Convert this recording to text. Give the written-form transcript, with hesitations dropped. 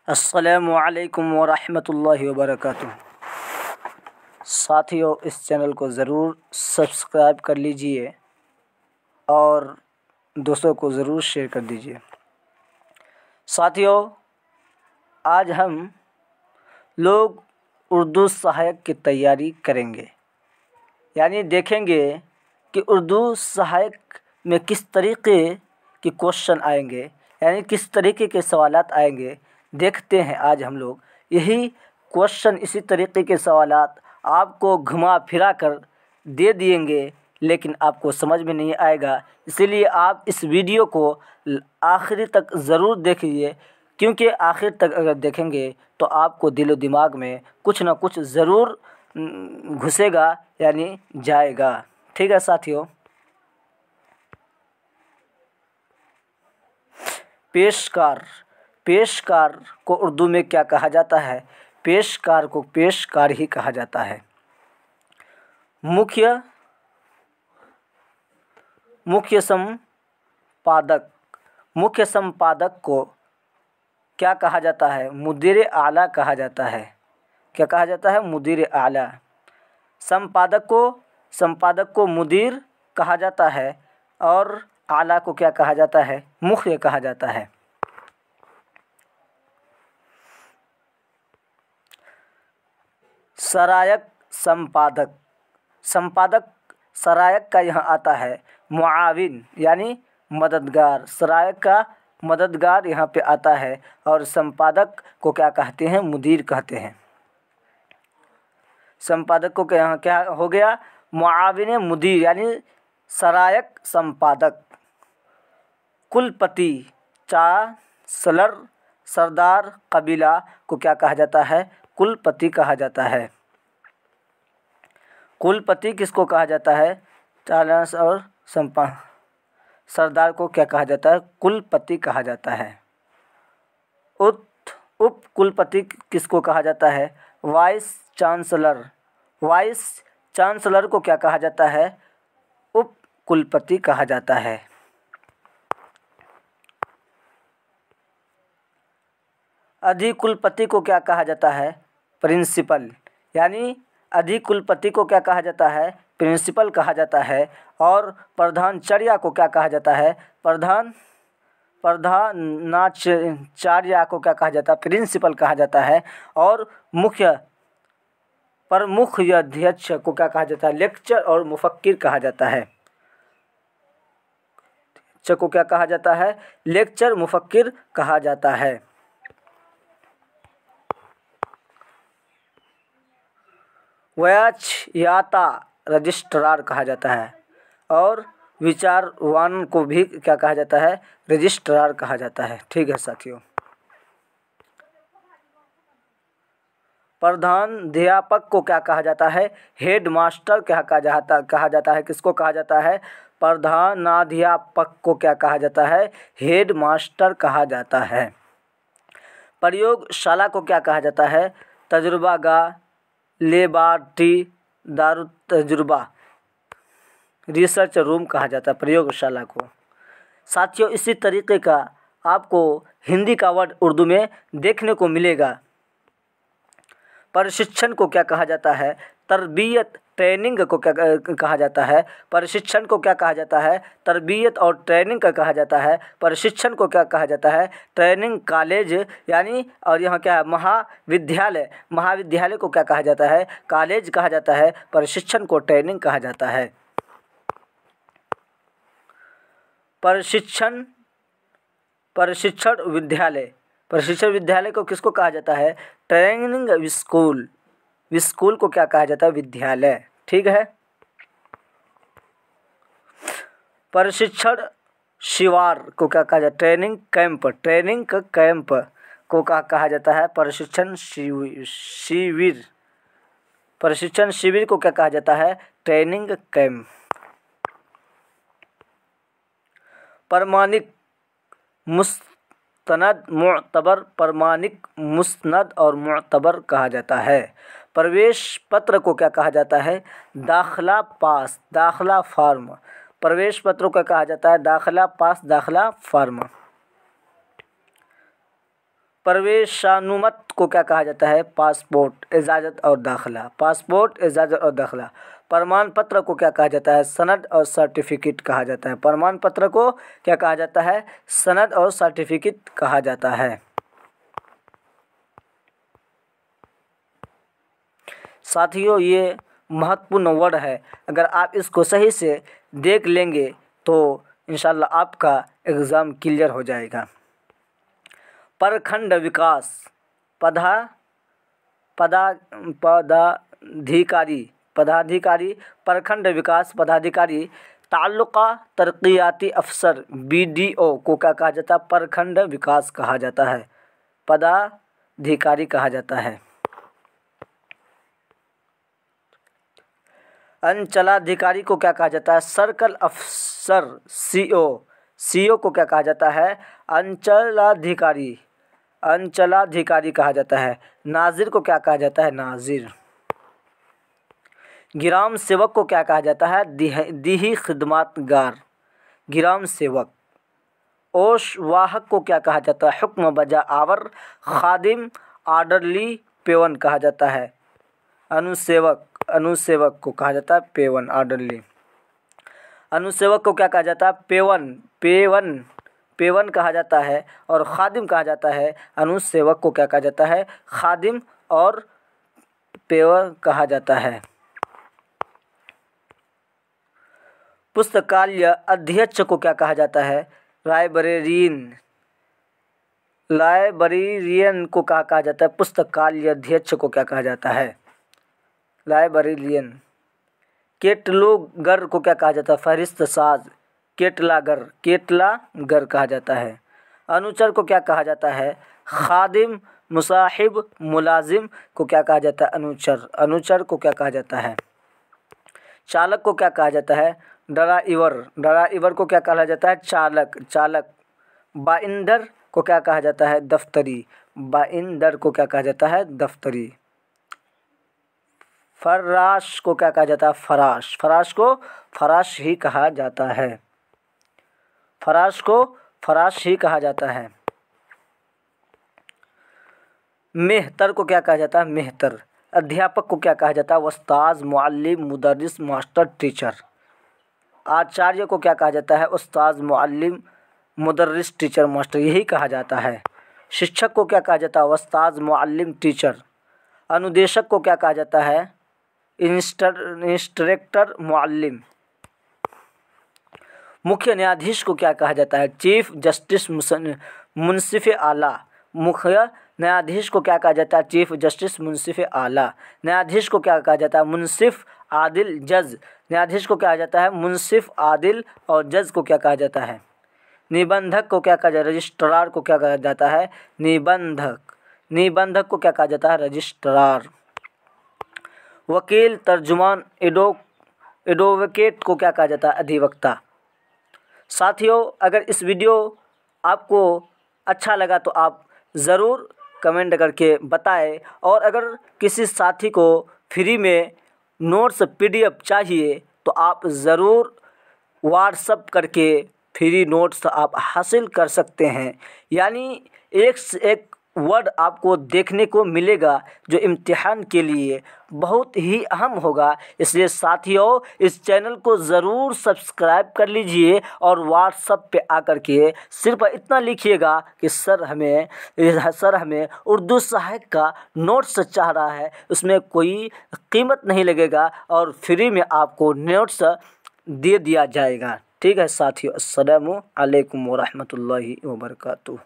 अस्सलामुअलैकुम वरहमतुल्लाहि वबरकातुह। साथियों, इस चैनल को ज़रूर सब्सक्राइब कर लीजिए और दोस्तों को ज़रूर शेयर कर दीजिए। साथियों, आज हम लोग उर्दू सहायक की तैयारी करेंगे, यानी देखेंगे कि उर्दू सहायक में किस तरीके के क्वेश्चन आएंगे, यानी किस तरीके के सवालात आएंगे। देखते हैं आज हम लोग यही क्वेश्चन, इसी तरीके के सवालात आपको घुमा फिरा कर दे देंगे, लेकिन आपको समझ में नहीं आएगा। इसीलिए आप इस वीडियो को आखिरी तक ज़रूर देखिए, क्योंकि आखिर तक अगर देखेंगे तो आपको दिलो दिमाग में कुछ ना कुछ ज़रूर घुसेगा, यानी जाएगा। ठीक है साथियों, पेशकार को उर्दू में क्या कहा जाता है? पेशकार को पेशकार ही कहा जाता है। मुख्य संपादक को क्या कहा जाता है? मुदीर आला कहा जाता है। क्या कहा जाता है? मुदीर आला। संपादक को मुदीर कहा जाता है और आला को क्या कहा जाता है? मुख्य कहा जाता है। सरायक संपादक सरायक का यहाँ आता है मुआविन, यानी मददगार। सरायक का मददगार यहाँ पे आता है और संपादक को क्या कहते हैं? मुदीर कहते हैं। संपादक को यहाँ क्या हो गया? मुआविन मुदीर, यानी सरायक संपादक। कुलपति, चांसलर, सरदार कबीला को क्या कहा जाता है? कुलपति कहा जाता है। कुलपति किसको कहा जाता है? चांसलर और सरदार को क्या कहा जाता है? कुलपति कहा जाता है। उप कुलपति किसको कहा जाता है? वाइस चांसलर को क्या कहा जाता है? उप कुलपति कहा जाता है। अधिकुलपति को क्या कहा जाता है? प्रिंसिपल, यानी अधिकुलपति को क्या कहा जाता है? प्रिंसिपल कहा जाता है। और प्रधानाचार्य को क्या कहा जाता है? प्रधानाचार्य को क्या कहा जाता है? प्रिंसिपल कहा जाता है। और मुख्याध्यक्ष को क्या कहा जाता है? लेक्चर और मुफक्किर कहा जाता है। को क्या कहा जाता है? लेक्चर मुफक्किर कहा जाता है। व्याख्याता रजिस्ट्रार कहा जाता है और विचारवान को भी क्या कहा जाता है? रजिस्ट्रार कहा जाता है। ठीक है साथियों, प्रधानाध्यापक को क्या कहा जाता है? हेड मास्टर क्या कहा जाता है? किसको कहा जाता है? प्रधानाध्यापक को क्या कहा जाता है? हेड मास्टर कहा जाता है। प्रयोगशाला को क्या कहा जाता है? तजुर्बागाह, लेबॉरेटरी, दारुल तजुर्बा, रिसर्च रूम कहा जाता है प्रयोगशाला को। साथियों, इसी तरीके का आपको हिंदी का वर्ड उर्दू में देखने को मिलेगा। प्रशिक्षण को क्या कहा जाता है? तरबियत, ट्रेनिंग को क्या कहा जाता है? प्रशिक्षण को क्या कहा जाता है? तरबियत और ट्रेनिंग का कहा जाता है। प्रशिक्षण को क्या कहा जाता है? ट्रेनिंग कॉलेज, यानी और यहाँ क्या है? महाविद्यालय को क्या कहा जाता है? कॉलेज कहा जाता है। प्रशिक्षण को ट्रेनिंग कहा जाता है। प्रशिक्षण विद्यालय को किसको कहा जाता है? ट्रेनिंग स्कूल को क्या कहा जाता है? विद्यालय। ठीक है। प्रशिक्षण शिविर को क्या कहा जाता है? ट्रेनिंग कैंप को क्या कहा जाता है? प्रशिक्षण शिविर को क्या कहा जाता है? Training camp. प्रमाणिक, मुस्तनद, मुस्तनद और मुअतबर कहा जाता है। प्रवेश पत्र को क्या कहा जाता है? दाखिला पास, दाखिला फॉर्म। प्रवेश पत्र को कहा जाता है दाखिला पास, दाखिला फॉर्म। प्रवेशानुमत को क्या कहा जाता है? पासपोर्ट, इजाज़त और दाखिला। पासपोर्ट, इजाज़त और दाखिला। प्रमाण पत्र को क्या कहा जाता है? सनद और सर्टिफिकेट कहा जाता है। प्रमाण पत्र को क्या कहा जाता है? सनद और सर्टिफिकेट कहा जाता है। साथियों, ये महत्वपूर्ण वर्ड है, अगर आप इसको सही से देख लेंगे तो इंशाल्लाह आपका एग्ज़ाम क्लियर हो जाएगा। प्रखंड विकास पदाधिकारी, प्रखंड विकास पदाधिकारी, ताल्लुका तरक्याती अफसर BDO को क्या कहा जाता है? प्रखंड विकास कहा जाता है, पदाधिकारी कहा जाता है। अंचलाधिकारी को क्या कहा जाता है? सर्कल अफसर CO को क्या कहा जाता है? अंचलाधिकारी कहा जाता है। नाजिर को क्या कहा जाता है? नाजिर। ग्राम सेवक को क्या कहा जाता है? दीही खिदमतगार, ग्राम सेवक। ओश वाहक को क्या कहा जाता है? हुक्म बजा आवर, खादिम, आर्डरली, पेवन कहा जाता है। अनुसेवक को कहा जाता है पेवन, आर्डरली। अनुसेवक को क्या कहा जाता है? पेवन कहा जाता है। और खादिम कहा जाता है। अनुसेवक को क्या कहा जाता है? खादिम और पेवन कहा जाता है। पुस्तकालय अध्यक्ष को क्या कहा जाता है? लाइब्रेरियन को क्या कहा जाता है? पुस्तकालय अध्यक्ष को क्या कहा जाता है? लाइब्रेरियन। केटलॉगर को क्या कहा जाता है? फहरिस्त साज, केटलागर कहा जाता है। अनुचर को क्या कहा जाता है? खादिम, मुसाहिब, मुलाजिम को क्या कहा जाता है? अनुचर को क्या कहा जाता है? चालक को क्या कहा जाता है? ड्राइवर को क्या कहा जाता है? चालक। बाइंडर को क्या कहा जाता है? दफ्तरी, बाइंडर को क्या कहा जाता है? दफ्तरी। फराश को क्या कहा जाता है? फराश को फराश ही कहा जाता है। फराश को फराश ही कहा जाता है। मेहतर को क्या कहा जाता है? मेहतर। अध्यापक को क्या कहा जाता है? उस्ताद, मुअल्लिम, मुदर्रिस, मास्टर, टीचर। आचार्य को क्या कहा जाता है? उस्ताद, मुअल्लिम, मुदर्रिस, टीचर, मास्टर, यही कहा जाता है। शिक्षक को क्या कहा जाता है? उस्ताद, मुअल्लिम, टीचर। अनुदेशक को क्या कहा जाता है? Instructor, Muallem. मुख्य न्यायाधीश को क्या कहा जाता है? चीफ जस्टिस, मुंसिफ आला। मुख्य न्यायाधीश को क्या कहा जाता है? चीफ जस्टिस, मुंसिफ आला। न्यायाधीश को क्या कहा जाता है? मुंसिफ, आदिल, जज। न्यायाधीश को क्या कहा जाता है? मुंसिफ, आदिल, और जज को क्या कहा जाता है? निबंधक को क्या कहा जाता है? रजिस्ट्रार को क्या कहा जाता है? निबंधक को क्या कहा जाता है? रजिस्ट्रार। वकील, तर्जुमान, एडवोकेट को क्या कहा जाता है? अधिवक्ता। साथियों, अगर इस वीडियो आपको अच्छा लगा तो आप ज़रूर कमेंट करके बताएं, और अगर किसी साथी को फ्री में नोट्स PDF चाहिए तो आप ज़रूर व्हाट्सएप करके फ्री नोट्स आप हासिल कर सकते हैं। यानी एक से एक वर्ड आपको देखने को मिलेगा जो इम्तिहान के लिए बहुत ही अहम होगा। इसलिए साथियों, इस चैनल को ज़रूर सब्सक्राइब कर लीजिए और व्हाट्सएप पे आकर के सिर्फ इतना लिखिएगा कि सर हमें उर्दू साहित्य का नोट्स चाह रहा है। उसमें कोई कीमत नहीं लगेगा और फ्री में आपको नोट्स दे दिया जाएगा। ठीक है साथियों, अस्सलामु अलैकुम व रहमतुल्लाहि व बरकातुहू।